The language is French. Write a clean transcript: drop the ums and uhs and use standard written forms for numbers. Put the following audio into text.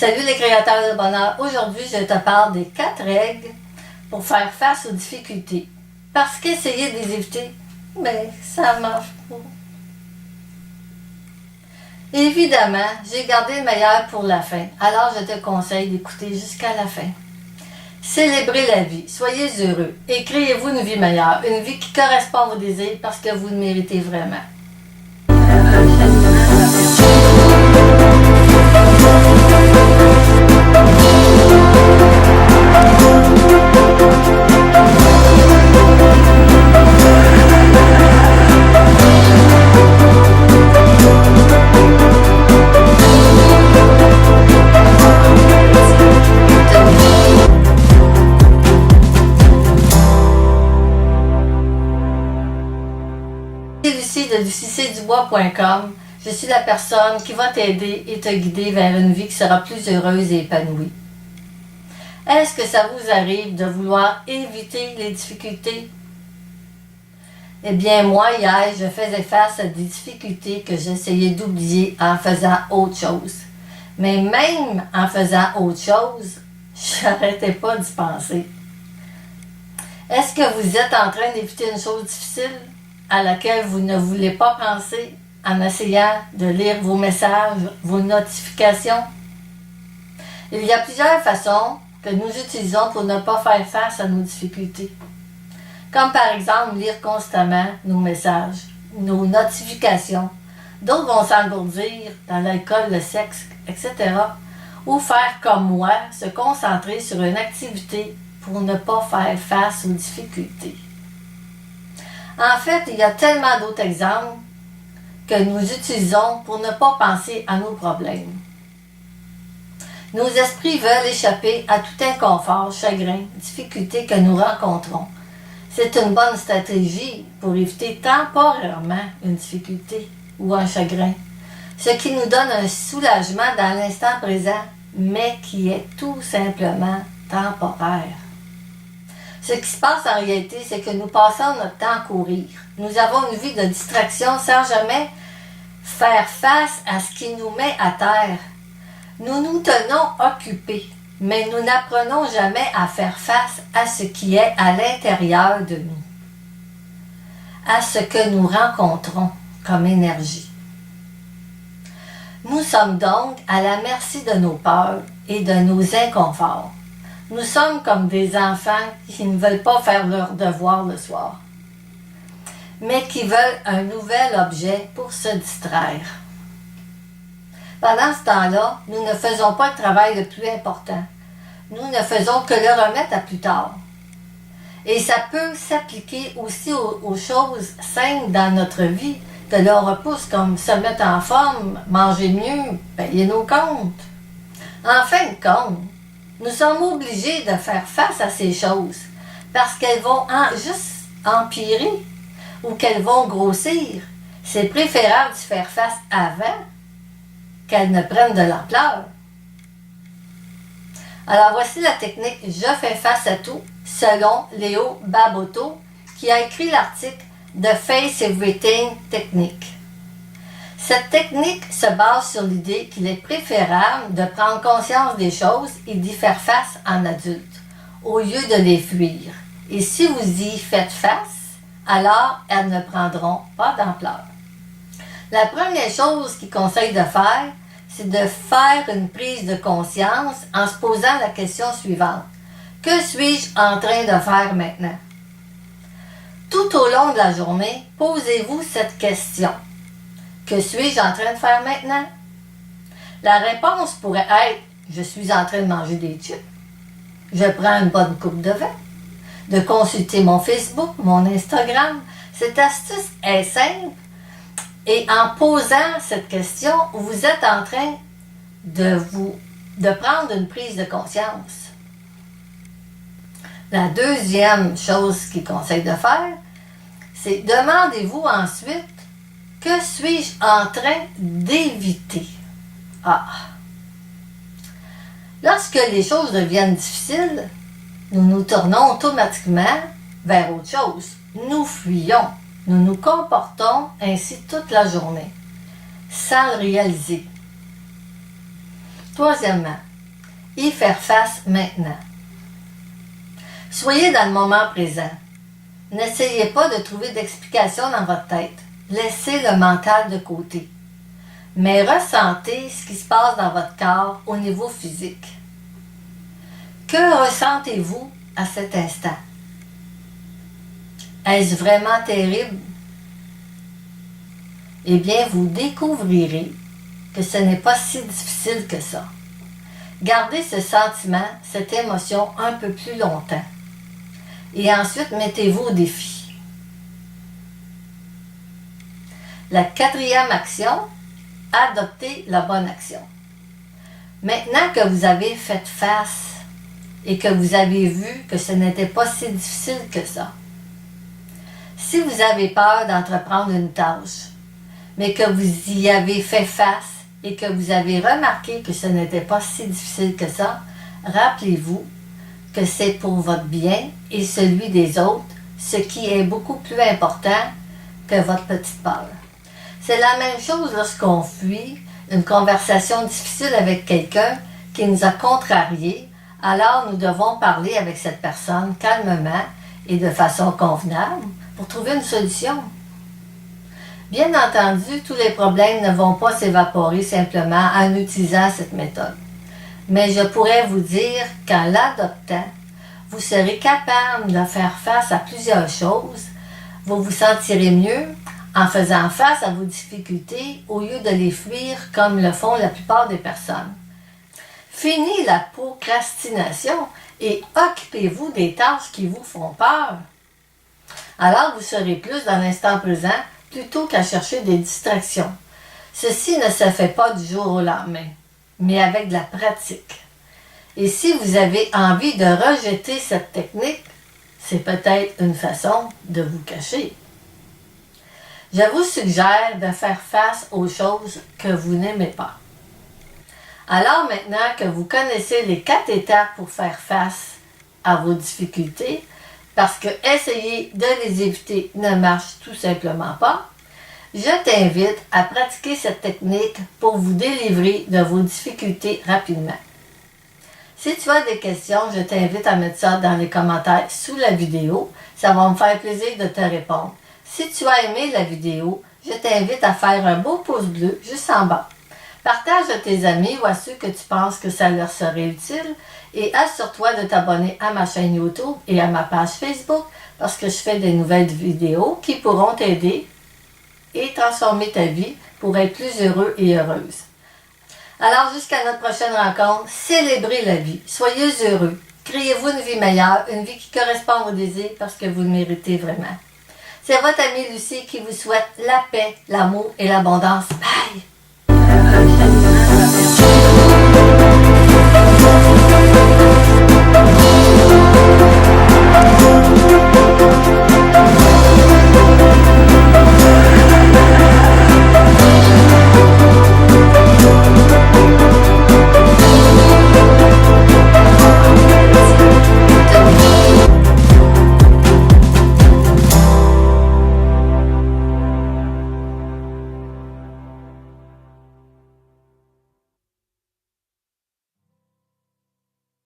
Salut les créateurs de bonheur. Aujourd'hui, je te parle des 4 règles pour faire face aux difficultés. Parce qu'essayer de les éviter, ça marche pas. Évidemment, j'ai gardé le meilleur pour la fin. Alors, je te conseille d'écouter jusqu'à la fin. Célébrez la vie. Soyez heureux et créez-vous une vie meilleure. Une vie qui correspond à vos désirs parce que vous le méritez vraiment. Lucie de lucicdubois.com. Je suis la personne qui va t'aider et te guider vers une vie qui sera plus heureuse et épanouie. Est-ce que ça vous arrive de vouloir éviter les difficultés? Eh bien, moi, hier, je faisais face à des difficultés que j'essayais d'oublier en faisant autre chose. Mais même en faisant autre chose, je n'arrêtais pas d'y penser. Est-ce que vous êtes en train d'éviter une chose difficile à laquelle vous ne voulez pas penser en essayant de lire vos messages, vos notifications? Il y a plusieurs façons que nous utilisons pour ne pas faire face à nos difficultés. Comme par exemple lire constamment nos messages, nos notifications. D'autres vont s'engourdir dans l'alcool, le sexe, etc. Ou faire comme moi, se concentrer sur une activité pour ne pas faire face aux difficultés. En fait, il y a tellement d'autres exemples que nous utilisons pour ne pas penser à nos problèmes. Nos esprits veulent échapper à tout inconfort, chagrin, difficulté que nous rencontrons. C'est une bonne stratégie pour éviter temporairement une difficulté ou un chagrin, ce qui nous donne un soulagement dans l'instant présent, mais qui est tout simplement temporaire. Ce qui se passe en réalité, c'est que nous passons notre temps à courir. Nous avons une vie de distraction sans jamais faire face à ce qui nous met à terre. Nous nous tenons occupés, mais nous n'apprenons jamais à faire face à ce qui est à l'intérieur de nous, à ce que nous rencontrons comme énergie. Nous sommes donc à la merci de nos peurs et de nos inconforts. Nous sommes comme des enfants qui ne veulent pas faire leur devoir le soir, mais qui veulent un nouvel objet pour se distraire. Pendant ce temps-là, nous ne faisons pas le travail le plus important. Nous ne faisons que le remettre à plus tard. Et ça peut s'appliquer aussi aux choses simples dans notre vie que l'on repousse, comme se mettre en forme, manger mieux, payer nos comptes. En fin de compte, nous sommes obligés de faire face à ces choses parce qu'elles vont juste empirer ou qu'elles vont grossir. C'est préférable d'y faire face avant qu'elles ne prennent de l'ampleur. Alors voici la technique « Je fais face à tout » selon Léo Babauta qui a écrit l'article « The Face Everything Technique ». Cette technique se base sur l'idée qu'il est préférable de prendre conscience des choses et d'y faire face en adulte, au lieu de les fuir. Et si vous y faites face, alors elles ne prendront pas d'ampleur. La première chose qu'il conseille de faire, c'est de faire une prise de conscience en se posant la question suivante. Que suis-je en train de faire maintenant? Tout au long de la journée, posez-vous cette question. Que suis-je en train de faire maintenant? La réponse pourrait être « Je suis en train de manger des chips. Je prends une bonne coupe de vin. » De consulter mon Facebook, mon Instagram. Cette astuce est simple et en posant cette question, vous êtes en train de prendre une prise de conscience. La deuxième chose qu'il conseille de faire, c'est demandez-vous ensuite que suis-je en train d'éviter? Lorsque les choses deviennent difficiles, nous nous tournons automatiquement vers autre chose. Nous fuyons. Nous nous comportons ainsi toute la journée, sans le réaliser. Troisièmement, y faire face maintenant. Soyez dans le moment présent. N'essayez pas de trouver d'explication dans votre tête. Laissez le mental de côté. Mais ressentez ce qui se passe dans votre corps au niveau physique. Que ressentez-vous à cet instant? Est-ce vraiment terrible? Eh bien, vous découvrirez que ce n'est pas si difficile que ça. Gardez ce sentiment, cette émotion un peu plus longtemps. Et ensuite, mettez-vous au défi. La 4e action, adoptez la bonne action. Maintenant que vous avez fait face et que vous avez vu que ce n'était pas si difficile que ça, si vous avez peur d'entreprendre une tâche, mais que vous y avez fait face et que vous avez remarqué que ce n'était pas si difficile que ça, rappelez-vous que c'est pour votre bien et celui des autres, ce qui est beaucoup plus important que votre petite peur. C'est la même chose lorsqu'on fuit une conversation difficile avec quelqu'un qui nous a contrariés. Alors nous devons parler avec cette personne calmement et de façon convenable pour trouver une solution. Bien entendu, tous les problèmes ne vont pas s'évaporer simplement en utilisant cette méthode. Mais je pourrais vous dire qu'en l'adoptant, vous serez capable de faire face à plusieurs choses. Vous vous sentirez mieux en faisant face à vos difficultés au lieu de les fuir comme le font la plupart des personnes. Fini la procrastination et occupez-vous des tâches qui vous font peur. Alors vous serez plus dans l'instant présent plutôt qu'à chercher des distractions. Ceci ne se fait pas du jour au lendemain, mais avec de la pratique. Et si vous avez envie de rejeter cette technique, c'est peut-être une façon de vous cacher. Je vous suggère de faire face aux choses que vous n'aimez pas. Alors maintenant que vous connaissez les 4 étapes pour faire face à vos difficultés, parce que essayer de les éviter ne marche tout simplement pas, je t'invite à pratiquer cette technique pour vous délivrer de vos difficultés rapidement. Si tu as des questions, je t'invite à mettre ça dans les commentaires sous la vidéo. Ça va me faire plaisir de te répondre. Si tu as aimé la vidéo, je t'invite à faire un beau pouce bleu juste en bas. Partage à tes amis ou à ceux que tu penses que ça leur serait utile et assure-toi de t'abonner à ma chaîne YouTube et à ma page Facebook parce que je fais des nouvelles vidéos qui pourront t'aider et transformer ta vie pour être plus heureux et heureuse. Alors jusqu'à notre prochaine rencontre, célébrez la vie, soyez heureux, créez-vous une vie meilleure, une vie qui correspond à vos désirs parce que vous le méritez vraiment. C'est votre amie Lucie qui vous souhaite la paix, l'amour et l'abondance